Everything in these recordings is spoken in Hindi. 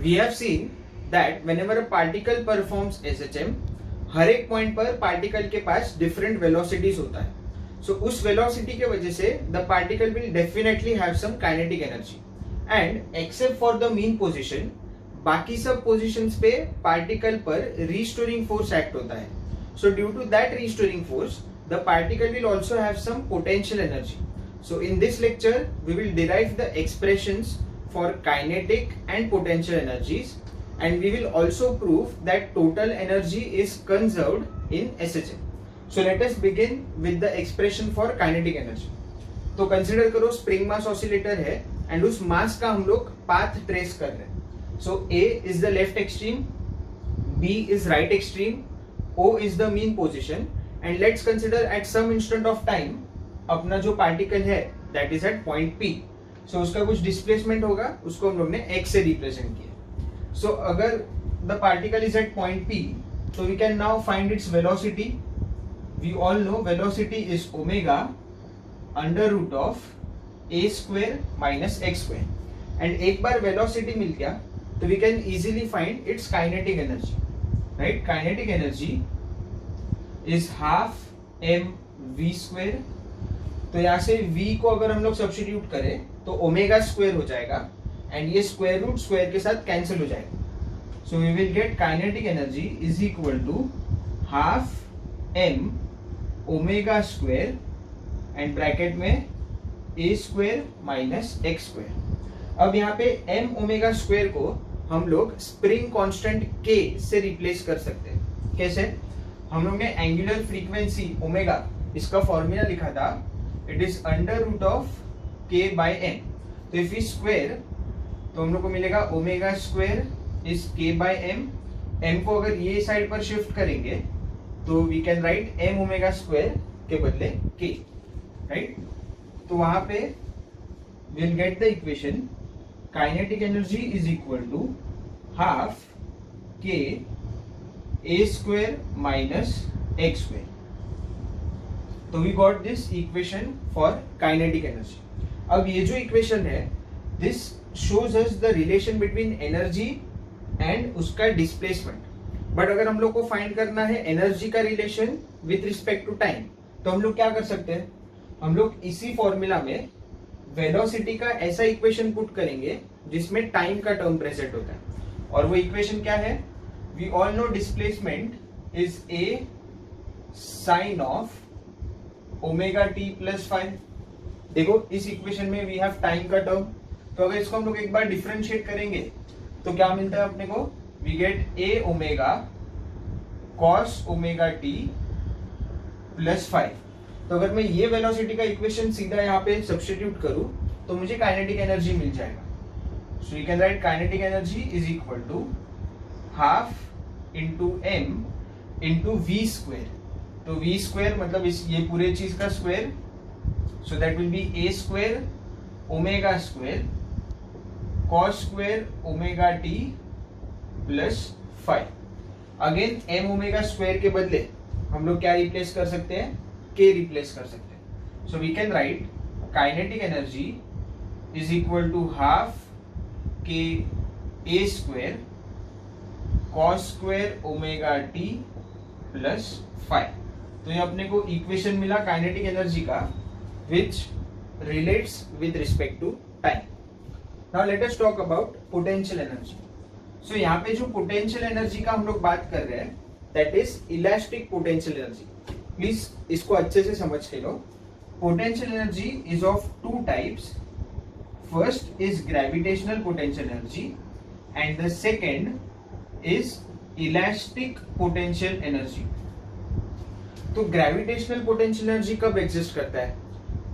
we have seen that whenever a particle performs SHM, हर एक पॉइंट पर पार्टिकल के पास डिफरेंट वेलोसिटीज होता है. सो उस वेलोसिटी के वजह से the particle will definitely have some kinetic energy, and except for the mean position, बाकी सब पोजीशंस पे पार्टिकल पर रीस्टोरिंग फोर्स एक्ट होता है. So due to that restoring force the particle will also have some potential energy. So in this lecture we will derive the expressions for kinetic and potential energies, and we will also prove that total energy is conserved in SHM. So let us begin with the expression for kinetic energy. तो कंसिडर करो स्प्रिंग मास ऑसिलेटर है एंड उस मास का हम लोग पाथ ट्रेस कर रहे हैं. सो A is the left extreme, B is right extreme, O is the mean position, and let's consider at some instant of time अपना जो पार्टिकल है that is at point P. सो उसका कुछ डिस्प्लेसमेंट होगा, उसको हम लोग ने x से रिप्रेजेंट किया. सो अगर the particle is at point P, तो we can now find its velocity. We all know velocity is omega under root of a square minus x square. And एक बार वेलोसिटी मिल गया तो we can easily find its kinetic energy, right. Kinetic energy is half mv square. तो यहाँ से v को अगर हम लोग सब्स्टिट्यूट करें तो ओमेगा स्क्वायर हो जाएगा, एंड ये स्क्वायर रूट स्क्वायर के साथ कैंसिल हो जाएगा. So we will get kinetic energy is equal to half m omega square and bracket में a square minus x square. अब यहाँ पे m ओमेगा स्क्वायर को हम लोग स्प्रिंग कांस्टेंट k से रिप्लेस कर सकते हैं. कैसे? हम लोग ने एंगुलर फ्रीक्वेंसी ओमेगा, इसका फॉर्मूला लिखा था, it is under root of k by m. तो इफ वी स्क्वायर तो हम लोग को मिलेगा omega square is k by m. m को अगर ये साइड पर शिफ्ट करेंगे तो we can write m omega square के बदले k, राइट. तो वहां पे will get the equation kinetic energy is equal to half k a square minus x square. तो we got this equation for kinetic energy. अब ये जो इक्वेशन है, this shows us the relation between energy and उसका डिस्प्लेसमेंट. बट अगर हम लोग को फाइंड करना है एनर्जी का relation with respect to time, तो हम लोग क्या कर सकते हैं? हम लोग इसी फॉर्मूला में वेलोसिटी का ऐसा इक्वेशन पुट करेंगे जिसमें टाइम का टर्म प्रेजेंट होता है. और वो इक्वेशन क्या है? We all know displacement is a sine of omega t plus 5. देखो इस इक्वेशन में वी हैव टाइम का टर्म, तो अगर इसको हम लोग एक बार डिफरेंशिएट करेंगे तो क्या मिलता है अपने को? We get a omega cos omega t plus 5. तो अगर मैं ये वेलोसिटी का इक्वेशन सीधा यहाँ पे सब्स्टिट्यूट करूं तो मुझे काइनेटिक एनर्जी मिल जाएगा. So you can write kinetic energy is equal to half into m into v square. तो v स्क्वायर मतलब इस ये पूरे चीज का square, so that will be a square omega square cos square omega t plus 5. Again m omega square के बदले हम लोग क्या रिप्लेस कर सकते हैं? k रिप्लेस कर सकते हैं. So we can write kinetic energy is equal to half k a square cos square omega t plus 5. तो ये अपने को इक्वेशन मिला काइनेटिक एनर्जी का which relates with respect to time. Now let us talk about potential energy. So यहाँ पे जो potential energy का हम लोग बात कर रहे हैं that is elastic potential energy. Please इसको अच्छे से समझ के लो. Potential energy is of two types. First is gravitational potential energy and the second is elastic potential energy. तो ग्रेविटेशनल पोटेंशियल एनर्जी कब एग्जिस्ट करता है?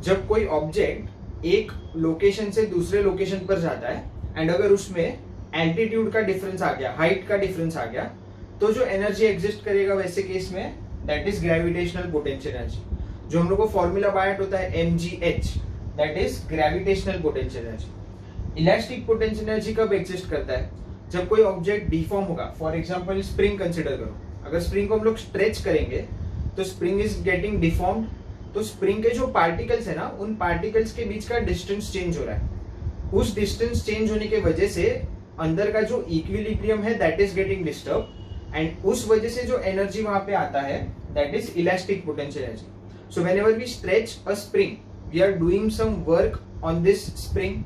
जब कोई ऑब्जेक्ट एक लोकेशन से दूसरे लोकेशन पर जाता है एंड अगर उसमें एल्टीट्यूड का डिफरेंस आ गया, हाइट का डिफरेंस आ गया, तो जो एनर्जी एग्जिस्ट करेगा वैसे केस में that is gravitational potential energy. जो हम लोग को फॉर्मूला बाय होता है mgh, that is gravitational potential energy. Elastic potential energy कब एग्जिस्ट करता है? जब कोई ऑब्जेक्ट डिफॉर्म होगा. फॉर एग्जांपल स्प्रिंग कंसिडर करो. अगर स्प्रिंग को हम लोग स्ट्रेच करेंगे तो स्प्रिंग इज गेटिंग डिफॉर्म्ड. तो स्प्रिंग के जो पार्टिकल्स है ना, उन पार्टिकल्स के बीच का डिस्टेंस चेंज हो रहा है. उस डिस्टेंस चेंज होने की वजह से अंदर का जो इक्विलिब्रियम है that is getting disturb, and उस वजह से जो एनर्जी वहां पे आता है that is elastic potential energy. So whenever we stretch a spring we are doing some work on this spring.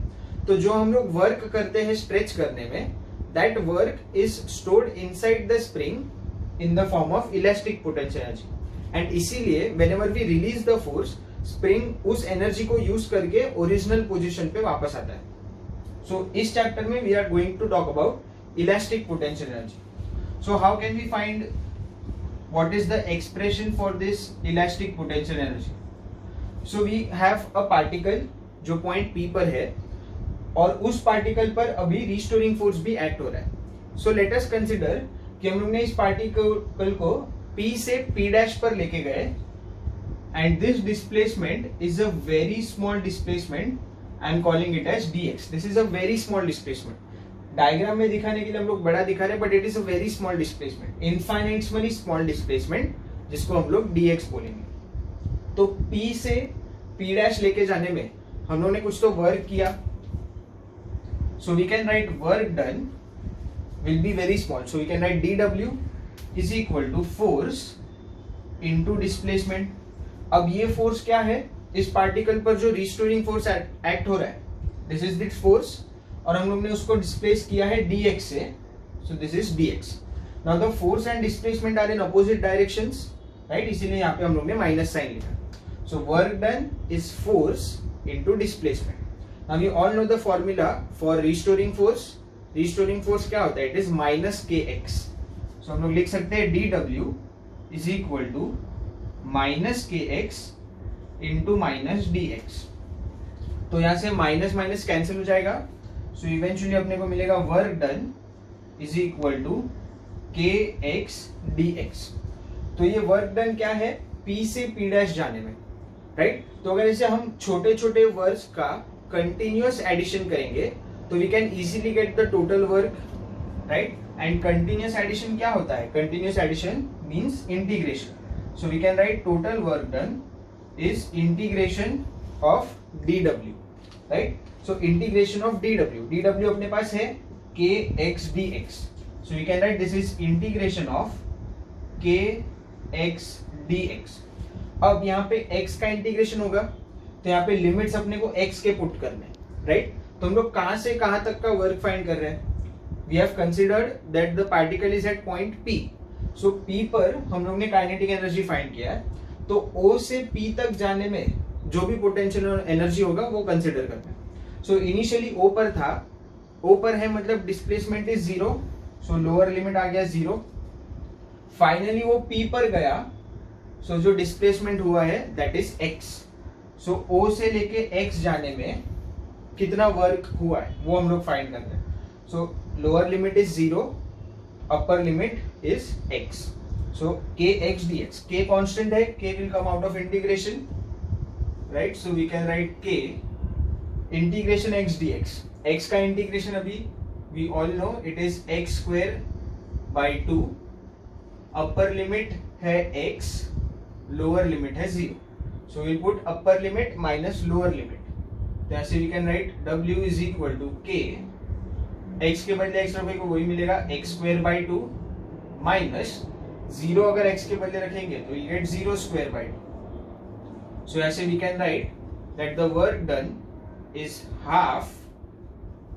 तो जो हम लोग वर्क करते हैं स्ट्रेच करने में, that work is stored inside the spring in the form of elastic potential energy. And इसीलिए whenever we release the force, spring उस एनर्जी को यूज करके ओरिजिनल पोजीशन पे वापस आता है. सो इस चैप्टर में we are going to talk about elastic potential energy. So how can we find what is the expression for this elastic potential energy. So we have a particle जो पॉइंट P पर है, और उस पार्टिकल पर अभी रिस्टोरिंग फोर्स भी एक्ट हो रहा है. सो लेट अस कंसीडर कि हम लोग ने इस पार्टिकल को P से P डैश पर लेके गए, and this displacement is a very small displacement. I am calling it as dx. This is a very small displacement. Diagram में दिखाने के लिए हम लोग बड़ा दिखा रहे हैं, but it is a very small displacement, infinitely small displacement, जिसको हम लोग dx बोलेंगे. तो P से P डैश लेके जाने में हम लोगों ने कुछ तो वर्क किया. So we can write work done will be very small. So we can write dw is equal to force into displacement. अब ये फोर्स क्या है, इस पार्टिकल पर जो रिस्टोरिंग फोर्स एक्ट हो रहा है, दिस इज दिस फोर्स, और हम लोग ने उसको डिस्प्लेस किया है dx से. So this is dx. Now the force and displacement are in opposite directions, right, इसीलिए यहाँ पे हम लोग ने माइनस साइन लिखा. So work done is force into displacement. Now we all know the formula for restoring force. Restoring force क्या होता है, it is minus kx. So हम लोग लिख सकते हैं dw is equal to minus kx into minus dx. तो यहां से माइनस माइनस कैंसिल हो जाएगा. सो इवेंचुअली अपने को मिलेगा work done is equal to kx dx. तो ये वर्क डन क्या है, P से P डैश जाने में, राइट. तो अगर इसे हम छोटे छोटे वर्क्स का कंटिन्यूअस एडिशन करेंगे तो we can easily get the total work, right. And continuous addition क्या होता है, continuous addition means integration. So we can write total work done is integration of dw, right. So integration of dw अपने पास है kx dx. So we can write this is integration of kx dx. अब यहाँ पे x का इंटीग्रेशन होगा, तो यहाँ पे लिमिट्स अपने को x के पुट करने, राइट. तो हम लोग कहां से कहां तक का वर्क फाइंड कर रहे हैं. We have considered that the particle is at point P. So P पर हम लोग ने काइनेटिक एनर्जी फाइंड किया है, तो O से P तक जाने में जो भी पोटेंशियल एनर्जी होगा वो कंसिडर करते हैं. सो इनिशियली O पर था, O पर है मतलब displacement is 0. So lower limit आ गया 0. फाइनली वो P पर गया, सो जो डिस्प्लेसमेंट हुआ है that is x. So O से लेके x जाने में कितना वर्क हुआ है वो हम लोग फाइंड करते हैं. So lower limit is 0, upper limit is x. So kx dx, k constant है, k will come out of integration, right. So we can write k integration x dx. x का इंटीग्रेशन अभी we all know it is x square by 2. Upper limit है x, लोअर लिमिट है 0. So we put upper limit minus lower limit. ऐसे we can write w is equal to k, x के बदले x रखोगे वही मिलेगा x स्क्वायर बाई 2 माइनस 0 अगर x के बदले रखेंगे तो you get 0 square by 2. So ऐसे we can write that the work done is half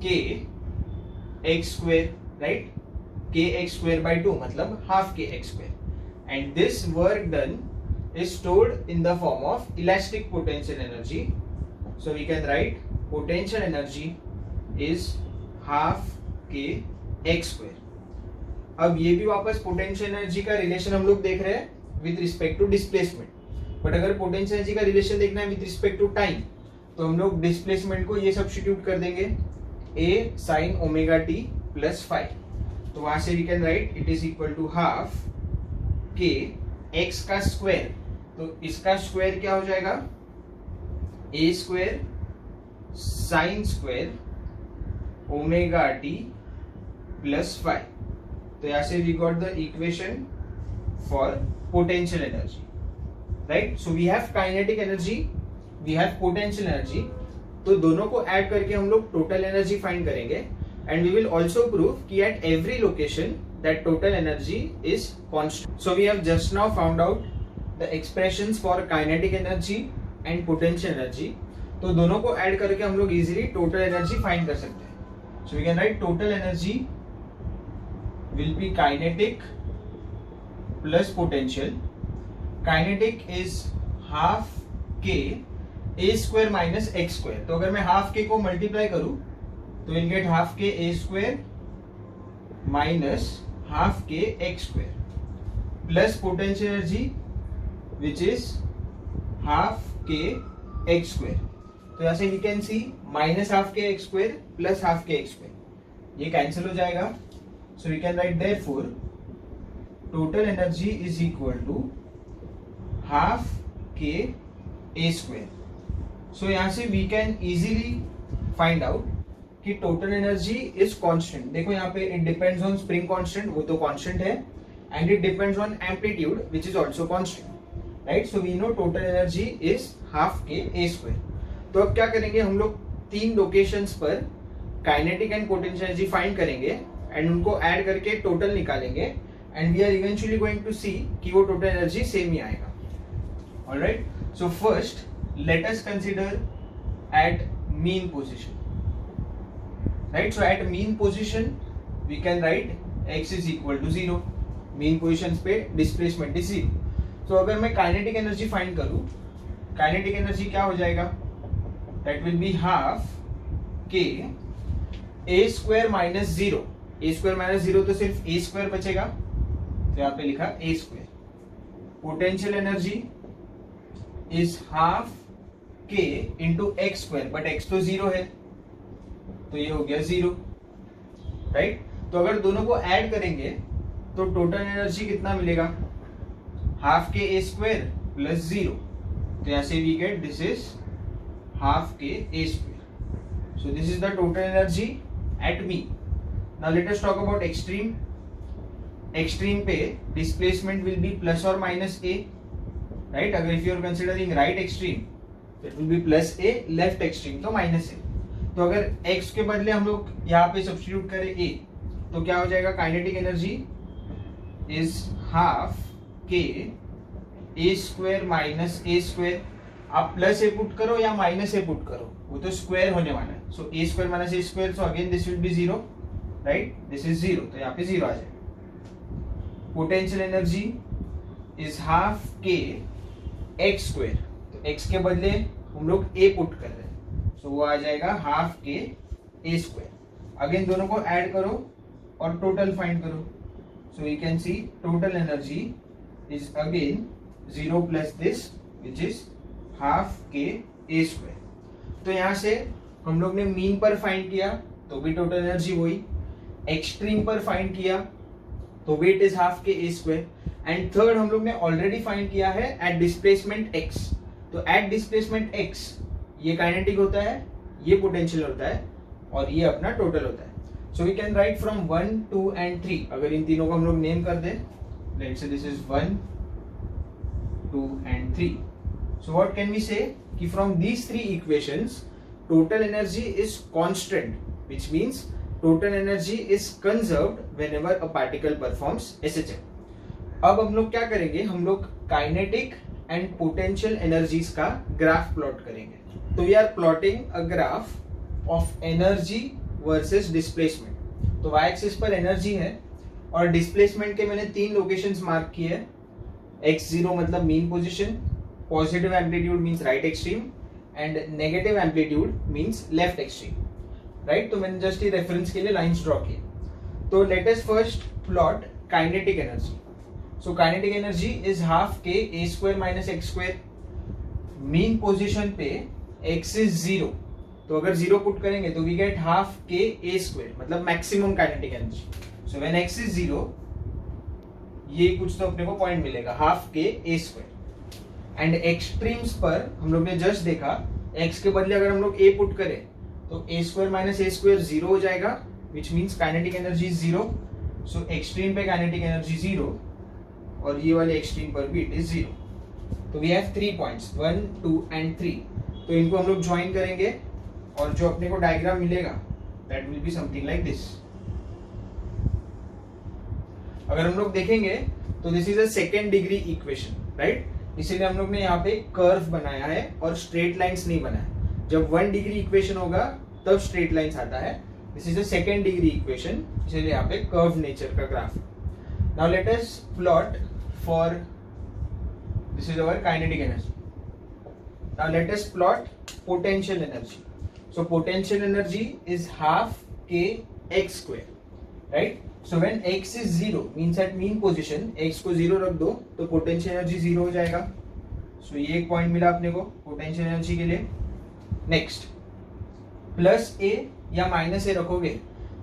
k x square, right. k x square by 2 मतलब half k x square. And this work done is stored in the form of elastic potential energy. So we can write potential energy is half k x square. अब ये भी वापस पोटेंशियल एनर्जी का रिलेशन हम लोग देख रहे हैं with respect to displacement. But अगर पोटेंशियल एनर्जी का रिलेशन देखना है विद रिस्पेक्ट टू टाइम, तो हम लोग डिस्प्लेसमेंट को ये सब्स्टिट्यूट कर देंगे a sin omega t plus five. तो वहां से we can write it is equal to half k x का स्क्वायर. तो इसका स्क्वायर क्या हो जाएगा, a square sine square omega t plus five. तो यहां से we got the equation for potential energy, right. So we have kinetic energy, we have potential energy. तो दोनों को ऐड करके हम लोग टोटल एनर्जी फाइंड करेंगे. and we will also prove कि at every location that total energy is constant. So we have just now found out the expressions for kinetic energy and potential energy. तो दोनों को ऐड करके हम लोग इजीली टोटल एनर्जी फाइंड कर सकते हैं. So we can write total energy will be kinetic plus potential. Kinetic is half k a square minus x square. तो अगर मैं half k को मल्टीप्लाई करूं तो we'll get half k a square minus half k x square plus potential energy which is half k x square. तो यहाँ से we can see minus half k x square plus half k x square, ये कैंसिल हो जाएगा. So we can write therefore total energy is equal to half k a square. So यहाँ से we can easily find out कि टोटल एनर्जी इज कांस्टेंट. देखो यहाँ पे it depends on spring constant, वो तो कांस्टेंट है, and it depends on amplitude which is also constant, right. So we know total energy is half k a square. तो अब क्या करेंगे, हम लोग 3 लोकेशंस पर kinetic and potential energy find करेंगे एंड उनको ऐड करके टोटल निकालेंगे, and we are eventually going to see कि वो टोटल एनर्जी सेम ही आएगा. Alright, so first let us consider at mean position. Right, so at mean position we can write x is equal to 0. mean positions पे displacement is 0. so अगर मैं kinetic energy find करूँ, kinetic energy क्या हो जाएगा, that will be half k a square minus 0. a square minus 0 तो सिर्फ a square बचेगा, तो यहाँ पे लिखा a square. potential energy is half k into x square, but x तो 0 है तो ये हो गया 0, राइट. तो अगर दोनों को ऐड करेंगे तो टोटल एनर्जी कितना मिलेगा, half k a square plus 0. तो यहाँ से we get this is half k a square. So this is the total energy at mean. Now let us talk about extreme. Extreme पे डिस्प्लेसमेंट विल बी प्लस और माइनस ए, राइट. अगर if you are considering right extreme it will be plus a, left extreme तो माइनस ए. तो अगर x के बदले हम लोग यहाँ पे सब्स्टिट्यूट करें a, तो क्या हो जाएगा, काइनेटिक एनर्जी इज हाफ के a square minus a square. आप प्लस ए पुट करो या माइनस ए पुट करो, वो तो स्क्वायर होने वाला है. सो a square minus a square, so again this will be 0, right. This is 0, तो यहाँ पे 0 आ जाएगा. पोटेंशियल एनर्जी इज हाफ के x स्क्वायर. तो x के बदले हम लोग a पुट कर रहे हैं, तो वो आ जाएगा half k a square. Again दोनों को ऐड करो और टोटल फाइंड करो. So we can see total energy is again 0 plus this which is half k a square. तो यहाँ से हम लोग ने मीन पर फाइंड किया तो भी टोटल एनर्जी वही, एक्सट्रीम पर फाइंड किया तो भी it is half k a square, and third हम लोग ने ऑलरेडी फाइंड किया है एट डिस्प्लेसमेंट एक्स. तो एट डिस्प्लेसमेंट एक्स ये काइनेटिक होता है, ये पोटेंशियल होता है और ये अपना टोटल होता है. So we can write from 1, 2 and 3. अगर इन तीनों को हम लोग नेम कर दें, let's say this is 1, 2 and 3. So what can we say कि from these 3 equations total energy is constant, which means total energy is conserved whenever a particle performs SHM. अब हम लोग क्या करेंगे, हम लोग काइनेटिक एंड पोटेंशियल एनर्जीज का ग्राफ प्लॉट करेंगे. तो we are plotting a graph of energy versus displacement. तो वाई एक्सिस पर एनर्जी है और डिस्प्लेसमेंट के मैंने 3 लोकेशंस मार्क किए हैं. x0 मतलब mean position, positive amplitude means right extreme and negative amplitude means left extreme, right. तो मैंने जस्ट ये रेफरेंस के लिए लाइंस ड्रॉ किए. तो let us first plot kinetic energy. So kinetic energy is half k a square minus x square. Mean position पे x इज 0, तो अगर 0 पुट करेंगे तो we get half k a square, मतलब maximum kinetic energy. So when x is 0, ये कुछ तो अपने को पॉइंट मिलेगा half k a square. And extremes पर हम लोग ने जस्ट देखा x के बदले अगर हम लोग a पुट करें तो a square minus a square 0 हो जाएगा, which means kinetic energy is 0. So extreme पे काइनेटिक एनर्जी 0 और ये वाले एक्सट्रीम पर भी इट इज 0. तो वी हैव 3 पॉइंट्स 1, 2 एंड 3. तो इनको हम लोग ज्वाइन करेंगे और जो अपने को डायग्राम मिलेगा that will be something like this. अगर हम लोग देखेंगे तो this is a second degree equation, right. इसीलिए हम लोग ने यहाँ पे कर्व बनाया है और स्ट्रेट लाइंस नहीं बनाया। जब 1 डिग्री इक्वेशन होगा तब स्ट्रेट लाइंस आता है। This is a second degree equation, इसीलिए यहाँ पे कर्व नेचर का graph. Now let us plot for this is our kinetic energy. Now let us plot potential energy. So potential energy is half k x square, right? So when x is 0 means at mean position x को 0 रख दो तो पोटेंशियल एनर्जी 0 हो जाएगा। सो ये एक पॉइंट मिला अपने को पोटेंशियल एनर्जी के लिए। नेक्स्ट प्लस a या माइनस a रखोगे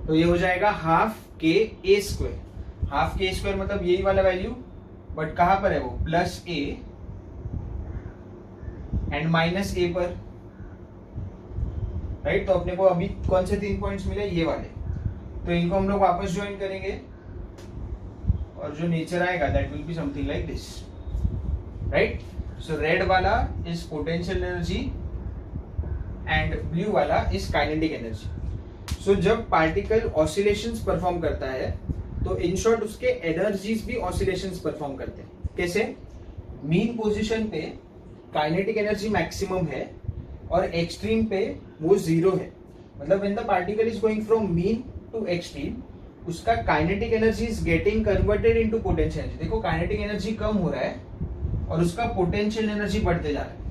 तो ये हो जाएगा half k a square. Half k square मतलब यही वाला वैल्यू, बट कहाँ पर है वो, plus a and minus a पर, राइट। तो अपने को अभी कौन से 3 पॉइंट्स मिले, ये वाले। तो इनको हम लोग वापस ज्वाइन करेंगे और जो नेचर आएगा that will be something like this, right. So red वाला is potential energy and blue वाला इज काइनेटिक एनर्जी। सो जब पार्टिकल ऑसिलेशंस परफॉर्म करता है तो इन शॉर्ट उसके एनर्जीज भी ऑसिलेशंस परफॉर्म करते हैं। कैसे? मीन पोजीशन पे काइनेटिक एनर्जी मैक्सिमम है और एक्सट्रीम पे वो 0 है। मतलब when the particle is going from mean to extreme, उसका kinetic energy is getting converted into potential energy. देखो काइनेटिक एनर्जी कम हो रहा है और उसका पोटेंशियल एनर्जी बढ़ते जा रहा है।